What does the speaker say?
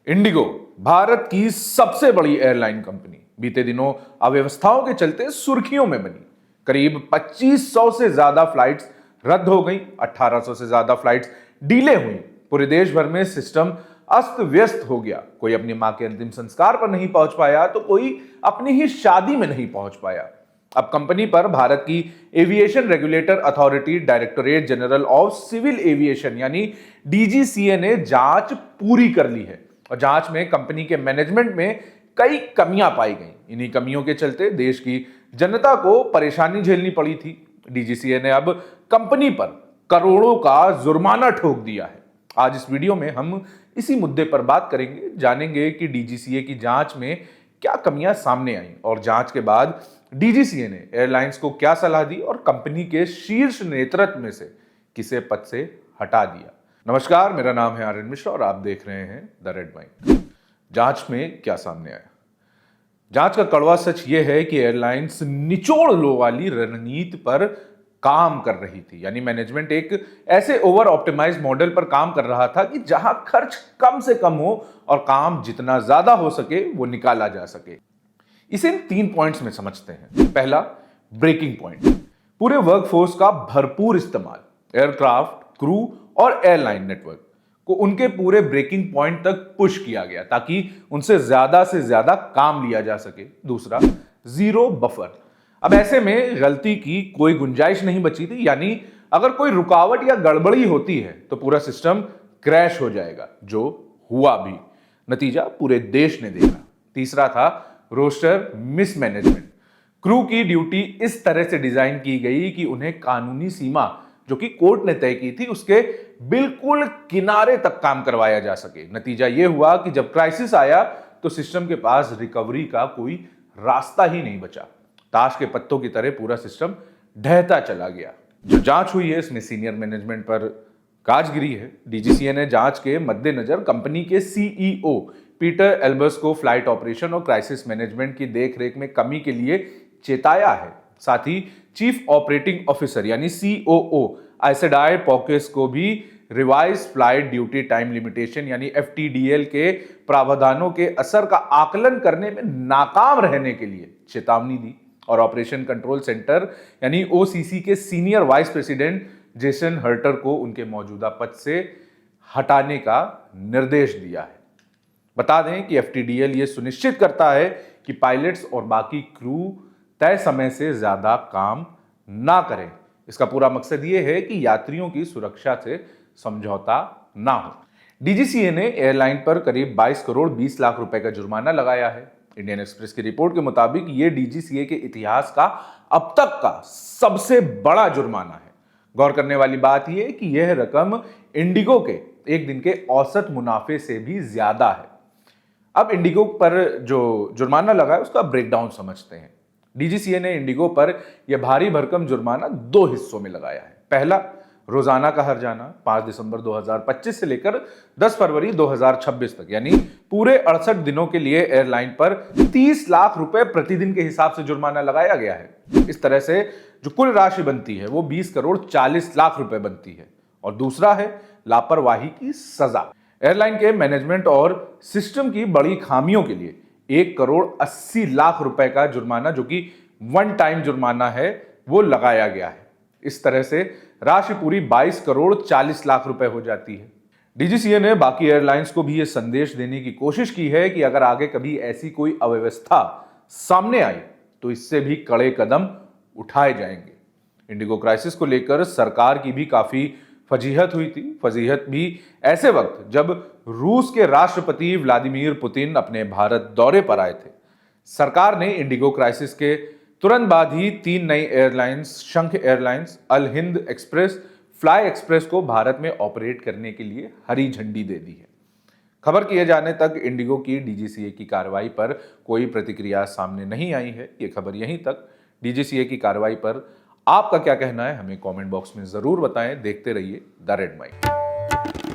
Indigo Bharat की सबसे बड़ी एयरलाइन कंपनी बीते दिनों अव्यवस्थाओं के चलते सुर्खियों में बनी। करीब 2500 से ज्यादा फ्लाइट्स रद्द हो गई, 1800 से ज्यादा फ्लाइट्स डिले हुई। पूरे देश भर में सिस्टम अस्त व्यस्त हो गया। कोई अपनी मां के अंतिम संस्कार पर नहीं पहुंच पाया तो कोई अपनी ही शादी में नहीं पहुंच पाया। अब कंपनी पर भारत की aviation regulator authority directorate general of civil aviation यानी डीजीसीए ने जांच पूरी कर ली है और जांच में कंपनी के मैनेजमेंट में कई कमियां पाई गई। इन्हीं कमियों के चलते देश की जनता को परेशानी झेलनी पड़ी थी। डीजीसीए ने अब कंपनी पर करोड़ों का जुर्माना ठोक दिया है। आज इस वीडियो में हम इसी मुद्दे पर बात करेंगे, जानेंगे कि डीजीसीए की जांच में क्या कमियां सामने आई और जांच के बाद डीजीसीए ने एयरलाइंस को क्या सलाह दी और कंपनी के शीर्ष नेतृत्व में से किसे पद से हटा दिया। नमस्कार, मेरा नाम है आर्यन मिश्रा और आप देख रहे हैं द रेड माइक। जांच में क्या सामने आया? जांच का कड़वा सच यह है कि एयरलाइंस निचोड़ लो वाली रणनीति पर काम कर रही थी। यानी मैनेजमेंट एक ऐसे ओवर ऑप्टिमाइज मॉडल पर काम कर रहा था कि जहां खर्च कम से कम हो और काम जितना ज्यादा हो सके वो निकाला जा सके। इसे इन 3 पॉइंट्स में समझते हैं। पहला, ब्रेकिंग पॉइंट, पूरे वर्कफोर्स का भरपूर इस्तेमाल। एयरक्राफ्ट, क्रू और एयरलाइन नेटवर्क को उनके पूरे ब्रेकिंग पॉइंट तक पुश किया गया ताकि उनसे से ज्यादा काम लिया जा सके। दूसरा, जीरो बफर। अब ऐसे में गलती की कोई गुंजाइश नहीं बची थी। यानी अगर कोई रुकावट या गड़बड़ी होती है तो पूरा सिस्टम क्रैश हो जाएगा, जो हुआ भी। नतीजा पूरे देश ने देखा। तीसरा था रोस्टर मिसमैनेजमेंट। क्रू की ड्यूटी इस तरह से डिजाइन की गई कि उन्हें कानूनी सीमा जो कि कोर्ट ने तय की थी उसके बिल्कुल किनारे तक काम करवाया जा सके। नतीजा यह हुआ कि जब क्राइसिस आया तो सिस्टम के पास रिकवरी का कोई रास्ता ही नहीं बचा। ताश के पत्तों की तरह पूरा सिस्टम ढहता चला गया। जो जांच हुई है इसमें सीनियर मैनेजमेंट पर गाज गिरी है। डीजीसीए ने जांच के मद्देनजर कंपनी के सीईओ पीटर एल्बर्स को फ्लाइट ऑपरेशन और क्राइसिस मैनेजमेंट की देखरेख में कमी के लिए चेताया है। साथ ही चीफ ऑपरेटिंग ऑफिसर यानी सीओओ आइसेडाई पॉकेस को भी revise flight duty time limitation यानी एफटीडीएल के प्रावधानों के असर का आकलन करने में नाकाम रहने के लिए चेतावनी दी और ऑपरेशन कंट्रोल सेंटर यानी ओसीसी के सीनियर वाइस प्रेसिडेंट जेसन हर्टर को उनके मौजूदा पद से हटाने का निर्देश दिया है। बता दें कि एफटीडीएल ये सुनिश्चित करता है कि पायलट्स और बाकी क्रू तय समय से ज्यादा काम ना करें। इसका पूरा मकसद ये है कि यात्रियों की सुरक्षा से समझौता ना हो। डीजीसीए ने एयरलाइन पर करीब 22 करोड़ 20 लाख रुपए का जुर्माना लगाया है। इंडियन एक्सप्रेस की रिपोर्ट के मुताबिक यह डीजीसीए के इतिहास का अब तक का सबसे बड़ा जुर्माना है। गौर करने वाली बात यह कि यह रकम इंडिगो के एक दिन के औसत मुनाफे से भी ज्यादा है। अब इंडिगो पर जो जुर्माना लगा है उसका ब्रेकडाउन समझते हैं। डीजीसीए ने इंडिगो पर यह भारी भरकम जुर्माना 2 हिस्सों में लगाया है। पहला, रोजाना का हर्जाना 5 दिसंबर 2025 से लेकर 10 फरवरी 2026 तक, यानी पूरे 68 दिनों के लिए एयरलाइन पर 30 लाख रुपए प्रतिदिन के हिसाब से जुर्माना लगाया गया है। इस तरह से जो कुल राशि बनती है वो 20 करोड़ 40 लाख रुपए बनती है। और दूसरा है लापरवाही की सजा। एयरलाइन के मैनेजमेंट और सिस्टम की बड़ी खामियों के लिए 1 करोड़ 80 लाख रुपए का जुर्माना, जो कि वन टाइम जुर्माना है, वो लगाया गया है। इस तरह से राशि पूरी 22 करोड़ 40 लाख रुपए हो जाती है। डीजीसीए ने बाकी एयरलाइंस को भी यह संदेश देने की कोशिश की है कि अगर आगे कभी ऐसी कोई अव्यवस्था सामने आई तो इससे भी कड़े कदम उठाए जाएंगे। इंडिगो क्राइसिस को लेकर सरकार की भी काफी फजीहत हुई थी। फजीहत भी ऐसे वक्त जब रूस के राष्ट्रपति व्लादिमीर पुतिन अपने भारत दौरे पर आए थे। सरकार ने इंडिगो क्राइसिस के तुरंत बाद ही 3 नई एयरलाइंस शंख एयरलाइंस, अल हिंद एक्सप्रेस, फ्लाई एक्सप्रेस को भारत में ऑपरेट करने के लिए हरी झंडी दे दी है। खबर किए जाने तक इंडिगो की डीजीसीए की कार्रवाई पर कोई प्रतिक्रिया सामने नहीं आई है। ये खबर यहीं तक। डीजीसीए की कार्रवाई पर आपका क्या कहना है हमें कमेंट बॉक्स में जरूर बताएं। देखते रहिए द रेड माइक।